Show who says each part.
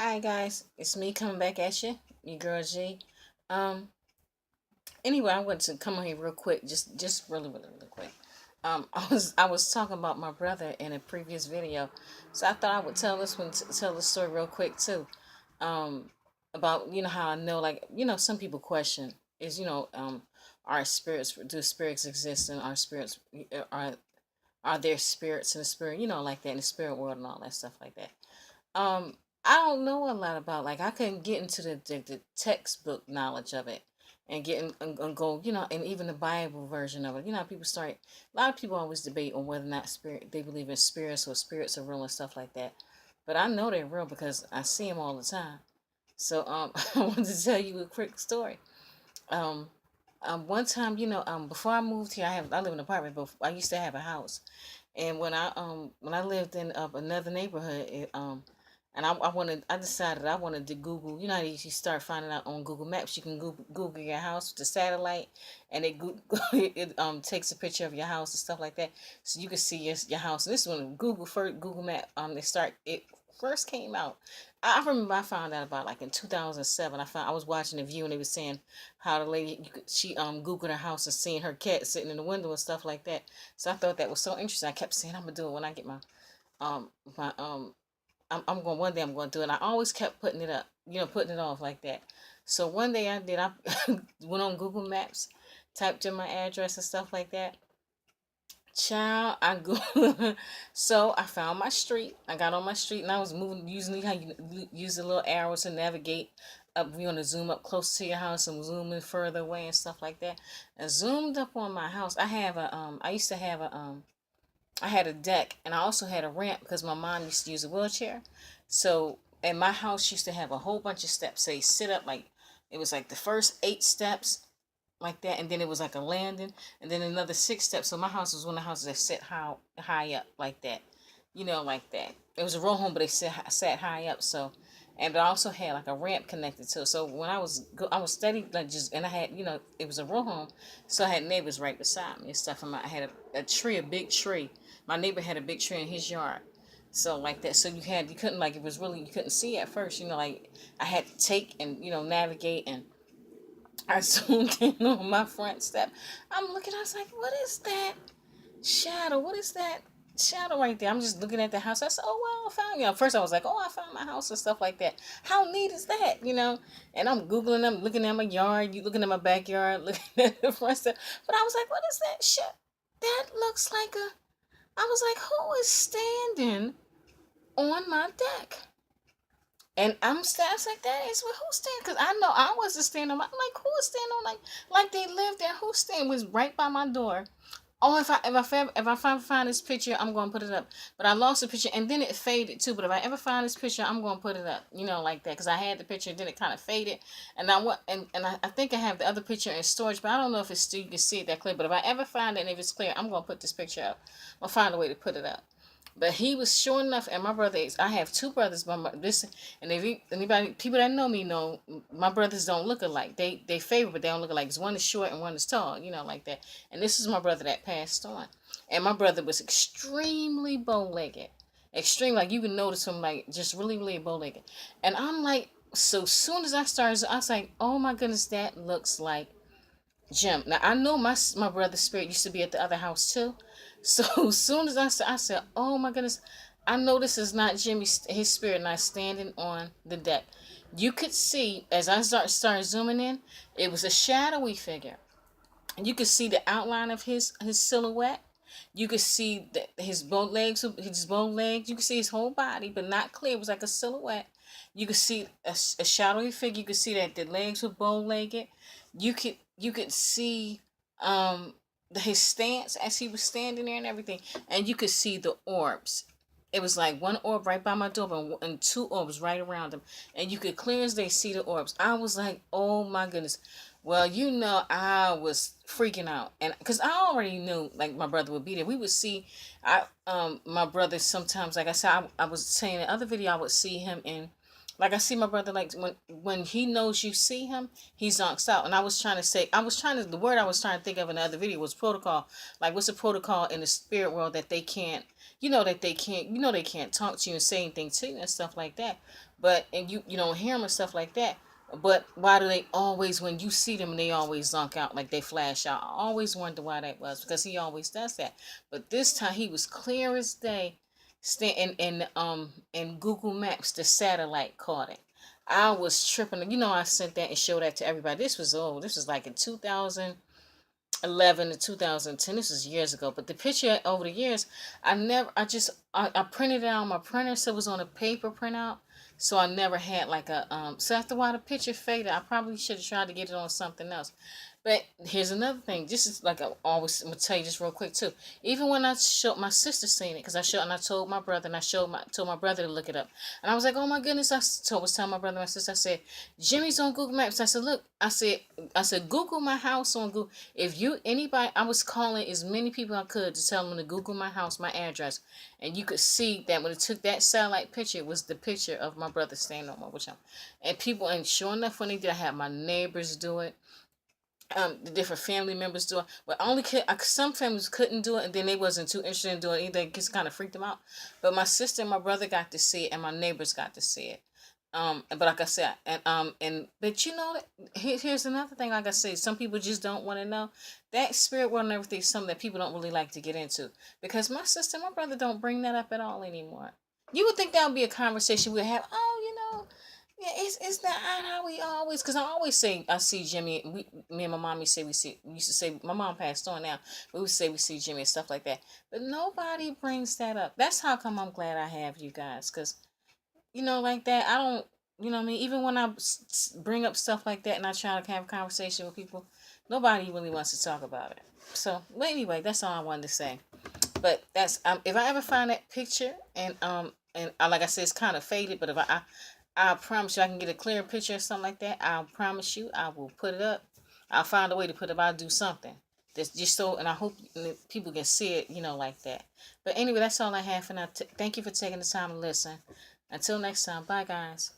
Speaker 1: Hi guys, it's me coming back at you, your girl G. Um, anyway, I want to come on here real quick, just really quick. I was talking about my brother in a previous video, so I thought I would tell this story real quick too. Um, about how I know, like, some people question is our spirits, do spirits exist, and our spirits are are there spirits in the spirit, like that in the spirit world and all that stuff like that. um, I don't know a lot about, like, I couldn't get into the textbook knowledge of it and get in, and go, and even the Bible version of it. People start, a lot of people always debate on whether or not spirit, they believe in spirits or spirits are real and stuff like that. But I know they're real because I see them all the time. So I wanted to tell you a quick story. Um, One time, before I moved here, I live in an apartment, but I used to have a house. And when I lived in another neighborhood, and I decided I wanted to Google. You know how you start finding out on Google Maps. You can Google your house with the satellite, and it takes a picture of your house and stuff like that, so you can see your house. And this is when Google Map it first came out. I remember I found out about, like, in 2007. I was watching a view, and they was saying how the lady, she Googled her house and seeing her cat sitting in the window and stuff like that. So I thought that was so interesting. I kept saying I'm gonna do it when I get my I'm going, one day I'm going to do it. And I always kept putting it up, putting it off like that. So one day I did. I went on Google Maps, typed in my address and stuff like that. Child, I go. So I found my street. I got on my street, and I was moving, using how you use the little arrows to navigate up. You want to zoom up close to your house and zoom in further away and stuff like that. I zoomed up on my house. I used to have I had a deck, and I also had a ramp because my mom used to use a wheelchair. So, and my house used to have a whole bunch of steps. So you sit up, like, it was like the first 8 steps, like that, and then it was like a landing, and then another 6 steps. So my house was one of the houses that sat high up like that, like that. It was a row home, but they sat high up. So, and I also had like a ramp connected to it. So when I was steady, like, just, and I had, it was a row home, so I had neighbors right beside me and stuff. And I had a tree, a big tree. My neighbor had a big tree in his yard. So like that, so you couldn't, like, it was really, you couldn't see at first, like, I had to take and, navigate, and I zoomed in on my front step. I'm looking, I was like, what is that shadow? What is that shadow right there? I'm just looking at the house. I said, oh, well, I found, first I was like, oh, I found my house and stuff like that. How neat is that, And I'm Googling them, looking at my yard, you looking at my backyard, looking at the front step. But I was like, what is that shit? That looks like I was like, who is standing on my deck? And I was like, that is what, who's standing? Because I know I wasn't standing on my, I'm like, who is standing on, like they lived there? Who standing was right by my door. Oh, if I find this picture, I'm gonna put it up. But I lost the picture, and then it faded too. But if I ever find this picture, I'm gonna put it up, like that, because I had the picture, and then it kind of faded. And I think I have the other picture in storage, but I don't know if it's still, you can see it that clear. But if I ever find it, and if it's clear, I'm gonna put this picture up. I'll find a way to put it up. But he was sure enough, and my brother is. I have two brothers, but this, and if anybody, people that know me know, my brothers don't look alike. They favor, but they don't look alike. Because one is short and one is tall, like that. And this is my brother that passed on, and my brother was extremely bow-legged, extreme. Like, you can notice him, like, just really bow-legged. And I'm like, so soon as I started, I was like, oh my goodness, that looks like Jim. Now I know my brother's spirit used to be at the other house too. So as soon as I said, oh my goodness, I know this is not Jimmy's, his spirit not standing on the deck. You could see, as I started zooming in, it was a shadowy figure. And you could see the outline of his silhouette. You could see his both legs. You could see his whole body, but not clear. It was like a silhouette. You could see a shadowy figure. You could see that the legs were bow-legged. You could see his stance as he was standing there and everything, and you could see the orbs. It was like one orb right by my door, and two orbs right around him, and you could clear as day see the orbs. I was like, oh my goodness. Well, I was freaking out, and because I already knew, like, my brother would be there. We would see, my brother sometimes, like I said, I was saying in the other video, I would see him in, like, I see my brother, like, when he knows you see him, he zonks out. And the word I was trying to think of in the other video was protocol. Like, what's the protocol in the spirit world that they can't, they can't talk to you and say anything to you and stuff like that. But and you don't hear them and stuff like that. But why do they always, when you see them, they always zonk out, like they flash out? I always wonder why that was, because he always does that. But this time he was clear as day. In Google Maps, the satellite caught it. I was tripping. I sent that and showed that to everybody. This was old. This was like in 2011 to 2010. This was years ago. But the picture over the years, I printed it out on my printer, so it was on a paper printout. So I never had like so after a while the picture faded. I probably should have tried to get it on something else. But here's another thing. This is like I'm gonna tell you this real quick too. Even when I showed my sister seen it, because I told my brother, and told my brother to look it up, and I was like, oh my goodness, was telling my brother and my sister, I said, Jimmy's on Google Maps. I said, look, I said, Google my house on Google. If you anybody, I was calling as many people I could to tell them to Google my house, my address, and you could see that when it took that satellite picture, it was the picture of my brother standing on my which and people, and sure enough, when they did, I had my neighbors do it. The different family members do it, but some families couldn't do it, and then they wasn't too interested in doing it either. It just kind of freaked them out. But my sister and my brother got to see it, and my neighbors got to see it. But like I said, but here's another thing. Like I said, some people just don't want to know that spirit world and everything. Is something that people don't really like to get into, because my sister and my brother don't bring that up at all anymore. You would think that would be a conversation we'd have. Oh, yeah, it's not how we always, because I always say I see Jimmy. Me and my mom, we used to say, my mom passed on now, but we would say we see Jimmy and stuff like that. But nobody brings that up. That's how come I'm glad I have you guys, because like that, I don't, what I mean. Even when I bring up stuff like that and I try to have a conversation with people, nobody really wants to talk about it. So, but anyway, that's all I wanted to say. But that's if I ever find that picture, and like I said, it's kind of faded, but if I promise you, I can get a clear picture or something like that. I'll promise you, I will put it up. I'll find a way to put it up. I'll do something. That's just so, and I hope people can see it, like that. But anyway, that's all I have for now. Thank you for taking the time to listen. Until next time, bye guys.